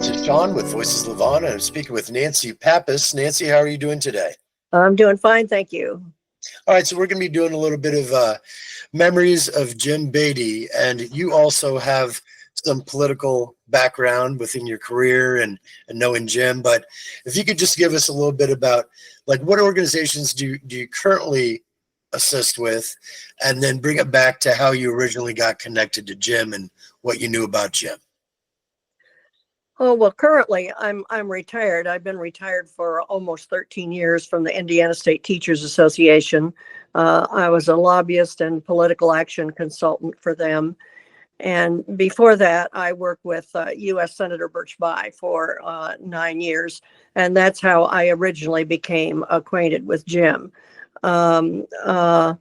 This is Sean with Voices Levon, and I'm speaking with Nancy Pappas. Nancy, how are you doing today? I'm doing fine, thank you. All right, so we're going to be doing a little bit of memories of Jim Beatty, and you also have some political background within your career and knowing Jim. But if you could just give us a little bit about, like, what organizations do you currently assist with, and then bring it back to how you originally got connected to Jim and what you knew about Jim. Oh, well, currently I'm retired. I've been retired for almost 13 years from the Indiana State Teachers Association. I was a lobbyist and political action consultant for them. And before that, I worked with U.S. Senator Birch Bayh for 9 years. And that's how I originally became acquainted with Jim. Um, uh,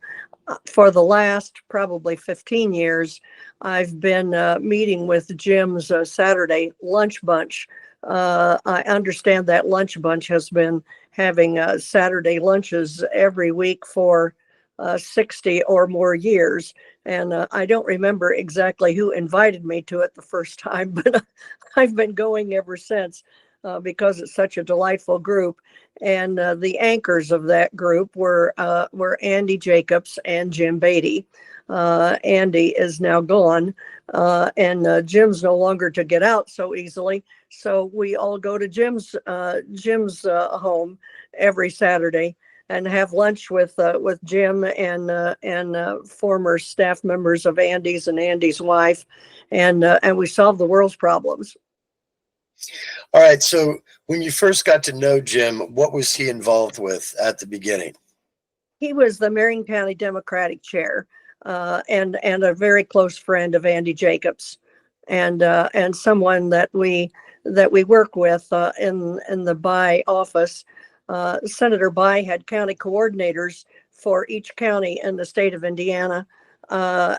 for the last probably 15 years, I've been meeting with Jim's Saturday lunch bunch. I understand that lunch bunch has been having Saturday lunches every week for 60 or more years. And I don't remember exactly who invited me to it the first time, but I've been going ever since because it's such a delightful group. And the anchors of that group were Andy Jacobs and Jim Beatty. Andy is now gone, and Jim's no longer to get out so easily. So we all go to Jim's home every Saturday and have lunch with Jim and former staff members of Andy's and Andy's wife, and we solve the world's problems. All right, so when you first got to know Jim, what was he involved with at the beginning? He was the Marion County Democratic chair, and a very close friend of Andy Jacobs, and someone that we work with in the Bayh office. Senator Bayh had county coordinators for each county in the state of Indiana,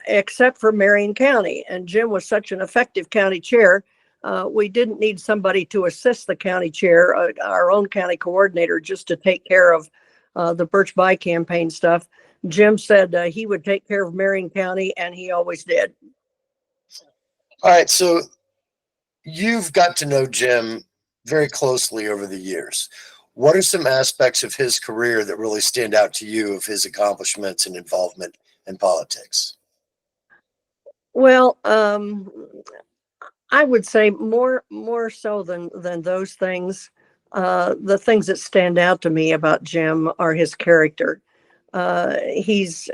except for Marion County. And Jim was such an effective county chair. We didn't need somebody to assist the county chair, our own county coordinator, just to take care of the Birch Bayh campaign stuff. Jim said he would take care of Marion County, and he always did. All right, so you've got to know Jim very closely over the years. What are some aspects of his career that really stand out to you of his accomplishments and involvement in politics? Well, I would say more so than those things. The things that stand out to me about Jim are his character. He's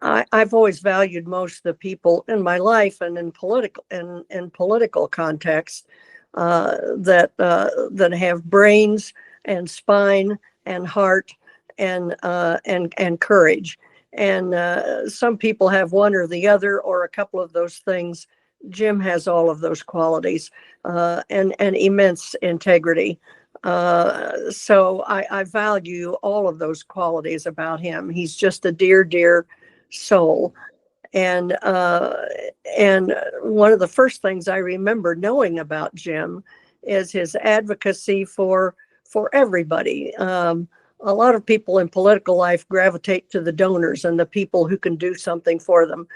I've always valued most of the people in my life and in political context that have brains and spine and heart and courage. And some people have one or the other or a couple of those things. Jim has all of those qualities and immense integrity. So I value all of those qualities about him. He's just a dear soul. And one of the first things I remember knowing about Jim is his advocacy for everybody. A lot of people in political life gravitate to the donors and the people who can do something for them.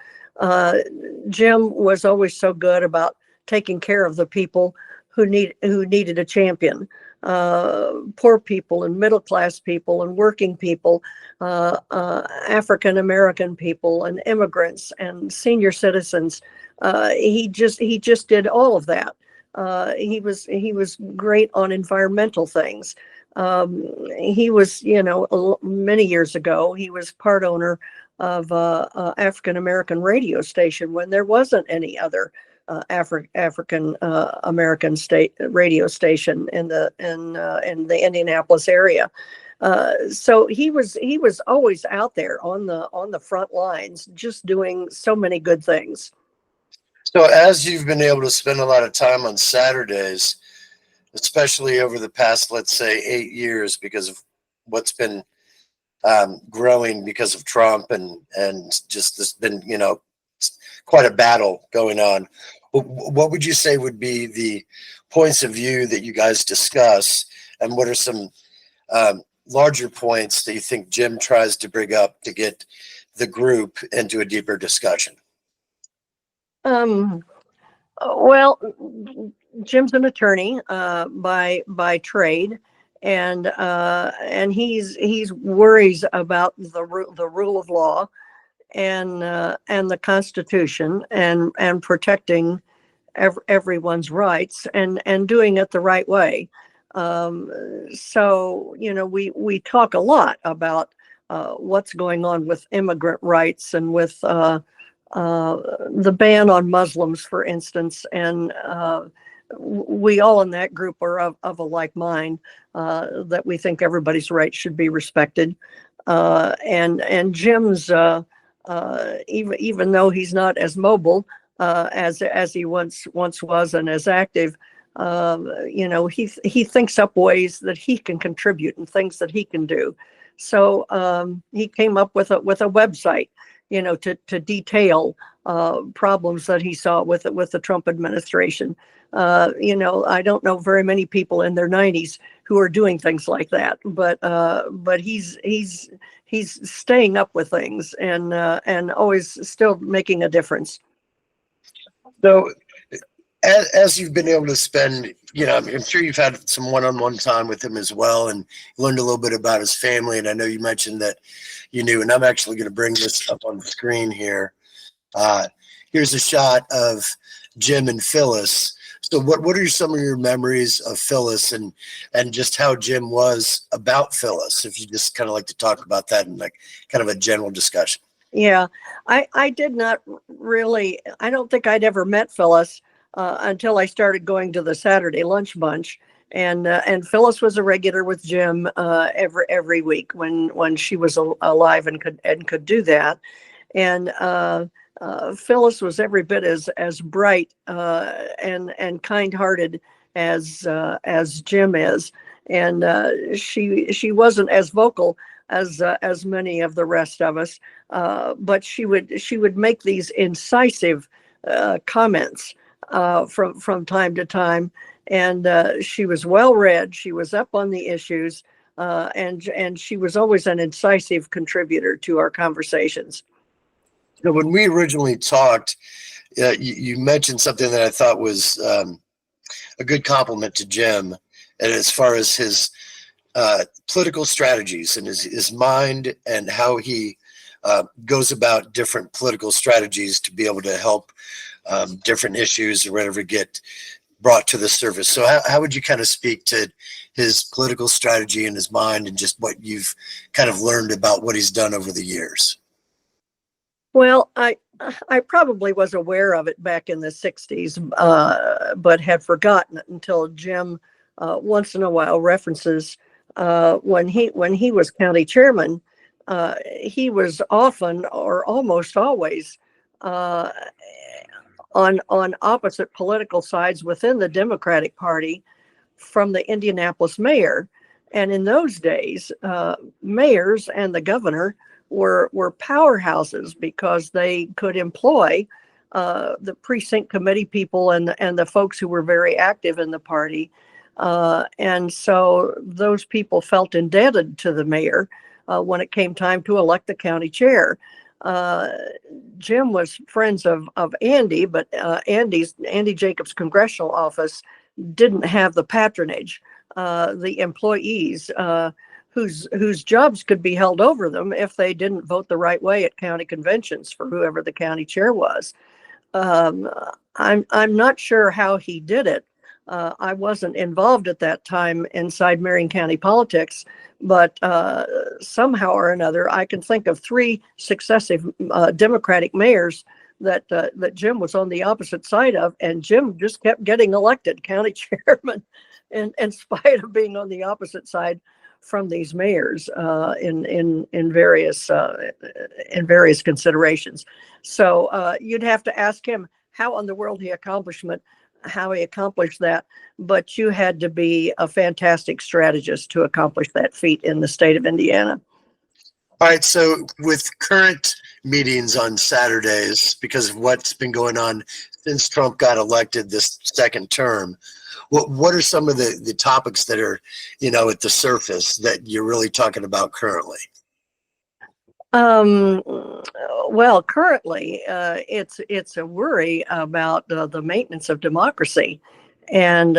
Jim was always so good about taking care of the people who needed a champion. Poor people and middle class people and working people, African American people and immigrants and senior citizens. He just did all of that. He was great on environmental things. He was, many years ago, he was part owner of African American radio station when there wasn't any other African American state radio station in the Indianapolis area. So he was always out there on the front lines, just doing so many good things. So as you've been able to spend a lot of time on Saturdays, especially over the past, let's say, 8 years, because of what's been growing because of Trump and just there's been, quite a battle going on. What would you say would be the points of view that you guys discuss, and what are some larger points that you think Jim tries to bring up to get the group into a deeper discussion? Um, Well, Jim's an attorney by trade, and he's worries about the rule of law and the Constitution and protecting everyone's rights and doing it the right way. Um, so we talk a lot about what's going on with immigrant rights and with uh, the ban on Muslims, for instance, and we all in that group are of a like mind, that we think everybody's rights should be respected. And Jim's, even though he's not as mobile as he once was and as active, he thinks up ways that he can contribute and things that he can do. So he came up with a website, to detail problems that he saw with the Trump administration. I don't know very many people in their 90s who are doing things like that, but he's staying up with things and always still making a difference. So, as you've been able to spend, I'm sure you've had some one-on-one time with him as well, and learned a little bit about his family. And I know you mentioned that you knew, and I'm actually going to bring this up on the screen here. Here's a shot of Jim and Phyllis. So what are some of your memories of Phyllis and just how Jim was about Phyllis? If you just kind of like to talk about that in like kind of a general discussion. Yeah, I did not really, I don't think I'd ever met Phyllis until I started going to the Saturday lunch bunch. And Phyllis was a regular with Jim every week when she was alive and could do that. And Phyllis was every bit as bright and kind-hearted as Jim is, and she wasn't as vocal as many of the rest of us, but she would make these incisive comments from time to time, and she was well read. She was up on the issues, and she was always an incisive contributor to our conversations. When we originally talked, you mentioned something that I thought was a good compliment to Jim, and as far as his political strategies and his mind and how he goes about different political strategies to be able to help different issues or whatever get brought to the surface. So how would you kind of speak to his political strategy and his mind and just what you've kind of learned about what he's done over the years? Well, I probably was aware of it back in the 60s, but had forgotten it until Jim once in a while references when he was county chairman. He was often or almost always on opposite political sides within the Democratic Party from the Indianapolis mayor. And in those days, mayors and the governor were powerhouses because they could employ the precinct committee people and the folks who were very active in the party. And so those people felt indebted to the mayor when it came time to elect the county chair. Jim was friends of Andy, but Andy Jacobs' congressional office didn't have the patronage. The employees whose jobs could be held over them if they didn't vote the right way at county conventions for whoever the county chair was. I'm not sure how he did it. I wasn't involved at that time inside Marion County politics, but somehow or another, I can think of 3 successive Democratic mayors that Jim was on the opposite side of, and Jim just kept getting elected county chairman, in spite of being on the opposite side from these mayors in various considerations. So you'd have to ask him how in the world how he accomplished that, but you had to be a fantastic strategist to accomplish that feat in the state of Indiana. All right, so with current meetings on Saturdays, because of what's been going on since Trump got elected this second term, what are some of the topics that are, at the surface that you're really talking about currently? Um, well, currently, it's a worry about the maintenance of democracy, and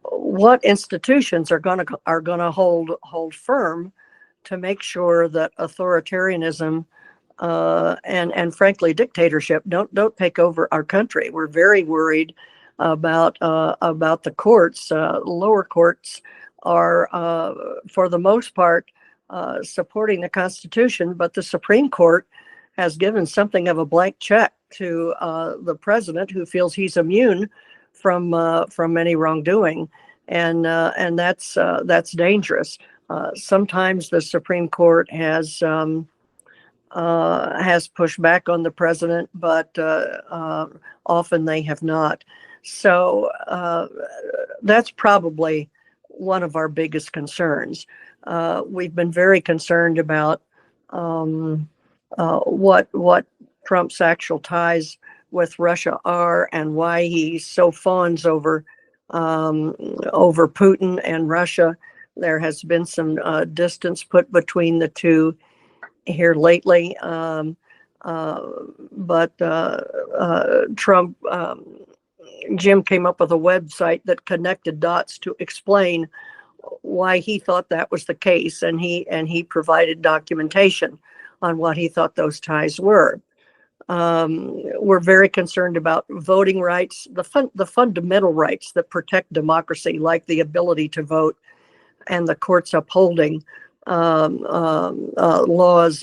what institutions are gonna hold firm to make sure that authoritarianism and frankly dictatorship don't take over our country. We're very worried about the courts. Lower courts are, for the most part, supporting the Constitution, but the Supreme Court has given something of a blank check to the president, who feels he's immune from any wrongdoing, and that's dangerous. Sometimes the Supreme Court has pushed back on the president, but often they have not. So that's probably one of our biggest concerns. We've been very concerned about what Trump's actual ties with Russia are, and why he so fawns over Putin and Russia. There has been some distance put between the two here lately, but Trump, Jim came up with a website that connected dots to explain why he thought that was the case, and he provided documentation on what he thought those ties were. We're very concerned about voting rights, the fundamental rights that protect democracy, like the ability to vote, and the courts upholding laws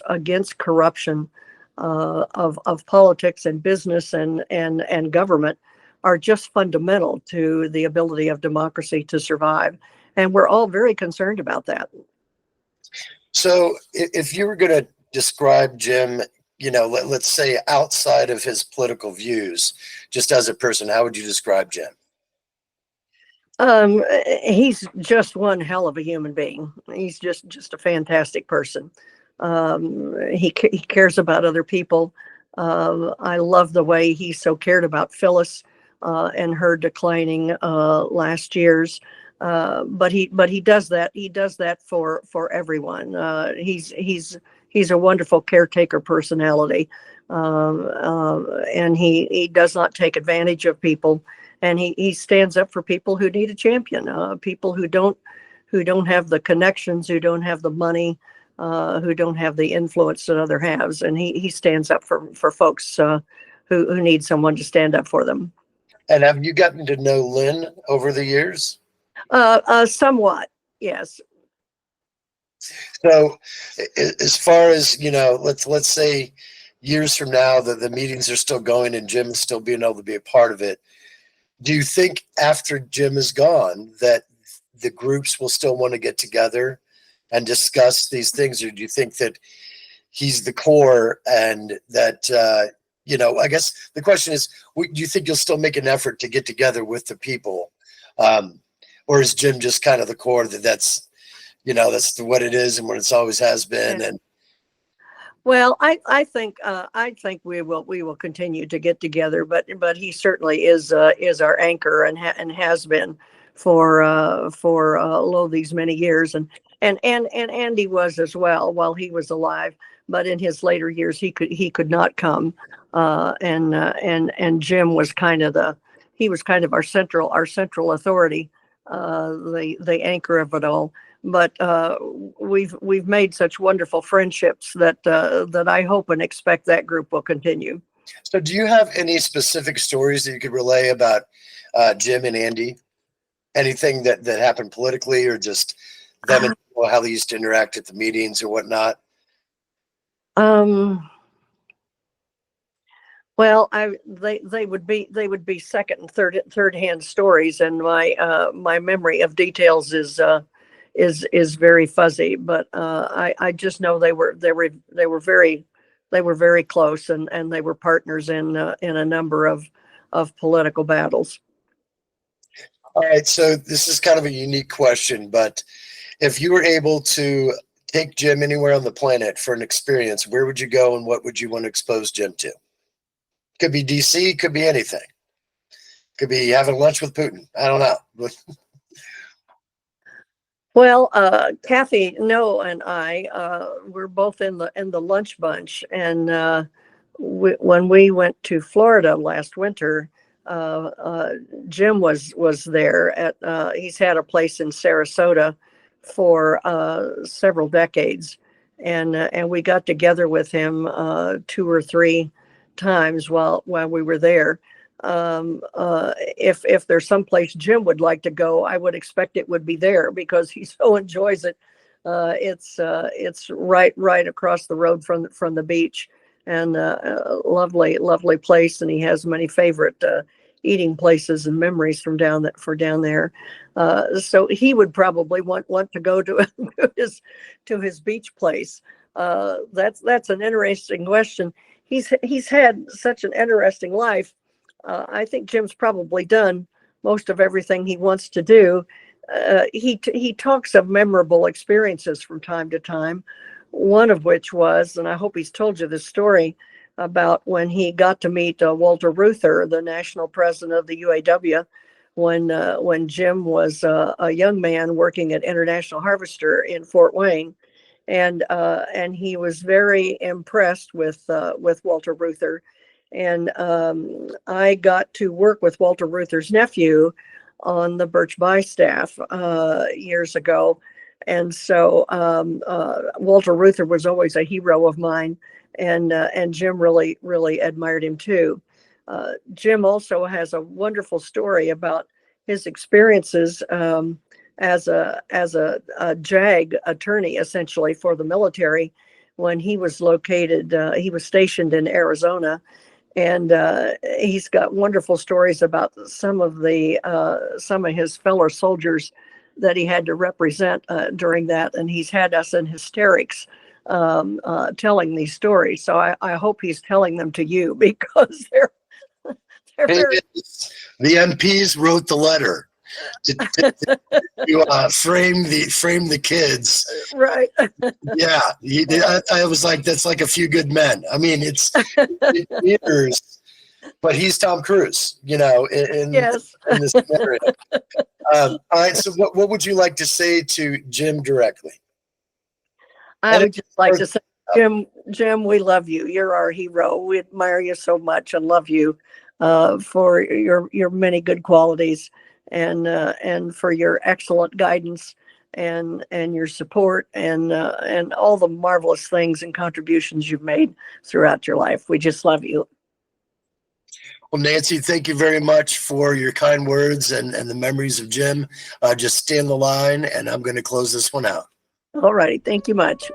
against corruption of politics and business and government, are just fundamental to the ability of democracy to survive. And we're all very concerned about that. So if you were going to describe Jim, let's say outside of his political views, just as a person, how would you describe Jim? He's just one hell of a human being. He's just a fantastic person. He cares about other people. I love the way he so cared about Phyllis and her declining last year's. But he does that. He does that for everyone. He's a wonderful caretaker personality, and he does not take advantage of people. And he stands up for people who need a champion, people who don't have the connections, who don't have the money, who don't have the influence that other has. And he stands up for folks who need someone to stand up for them. And have you gotten to know Lynn over the years? Somewhat, yes. So as far as, let's say years from now that the meetings are still going and Jim is still being able to be a part of it, do you think after Jim is gone that the groups will still want to get together and discuss these things? Or do you think that he's the core, and that, I guess the question is, do you think you'll still make an effort to get together with the people? Or is Jim just kind of the core that's what it is and what it's always has been? And well, I think we will continue to get together, but he certainly is our anchor, and has been for these many years, and Andy was as well while he was alive, but in his later years he could not come, and Jim was kind of our central authority, the anchor of it all. But we've made such wonderful friendships that I hope and expect that group will continue. So do you have any specific stories that you could relay about Jim and Andy? Anything that happened politically, or just them and how they used to interact at the meetings or whatnot? Well, they would be second and third hand stories, and my memory of details is very fuzzy. But I just know they were very close, and they were partners in a number of political battles. All right, so this is kind of a unique question, but if you were able to take Jim anywhere on the planet for an experience, where would you go, and what would you want to expose Jim to? Could be DC, could be anything. Could be having lunch with Putin. I don't know. Well, Kathy, No, and I we're both in the lunch bunch, and when we went to Florida last winter, uh, uh, Jim was there. At he's had a place in Sarasota for several decades, and we got together with him two or three times while we were there. If there's some place Jim would like to go, I would expect it would be there because he so enjoys it. It's right across the road from the beach, and lovely place. And he has many favorite eating places and memories down there. So he would probably want to go to to his beach place. That's an interesting question. He's had such an interesting life. I think Jim's probably done most of everything he wants to do. He talks of memorable experiences from time to time. One of which was, and I hope he's told you this story, about when he got to meet Walter Reuther, the national president of the UAW, when Jim was a young man working at International Harvester in Fort Wayne, and he was very impressed with Walter Reuther. And I got to work with Walter Reuther's nephew on the Birch Bayh staff years ago. And so Walter Reuther was always a hero of mine, and Jim really admired him too. Jim also has a wonderful story about his experiences as a JAG attorney, essentially for the military, when he was he was stationed in Arizona, and he's got wonderful stories about some of his fellow soldiers that he had to represent during that, and he's had us in hysterics telling these stories. So I hope he's telling them to you because they're very. The MPs wrote the letter to frame the kids. Right. Yeah, I was like, that's like A Few Good Men. I mean, it's years, but he's Tom Cruise, Yes. in this narrative. All right, so what would you like to say to Jim directly? I would just like to say, Jim, we love you. You're our hero. We admire you so much and love you for your many good qualities, and for your excellent guidance and your support, and all the marvelous things and contributions you've made throughout your life. We just love you. Well, Nancy, thank you very much for your kind words and the memories of Jim. Just stay on the line, and I'm going to close this one out. All righty. Thank you much.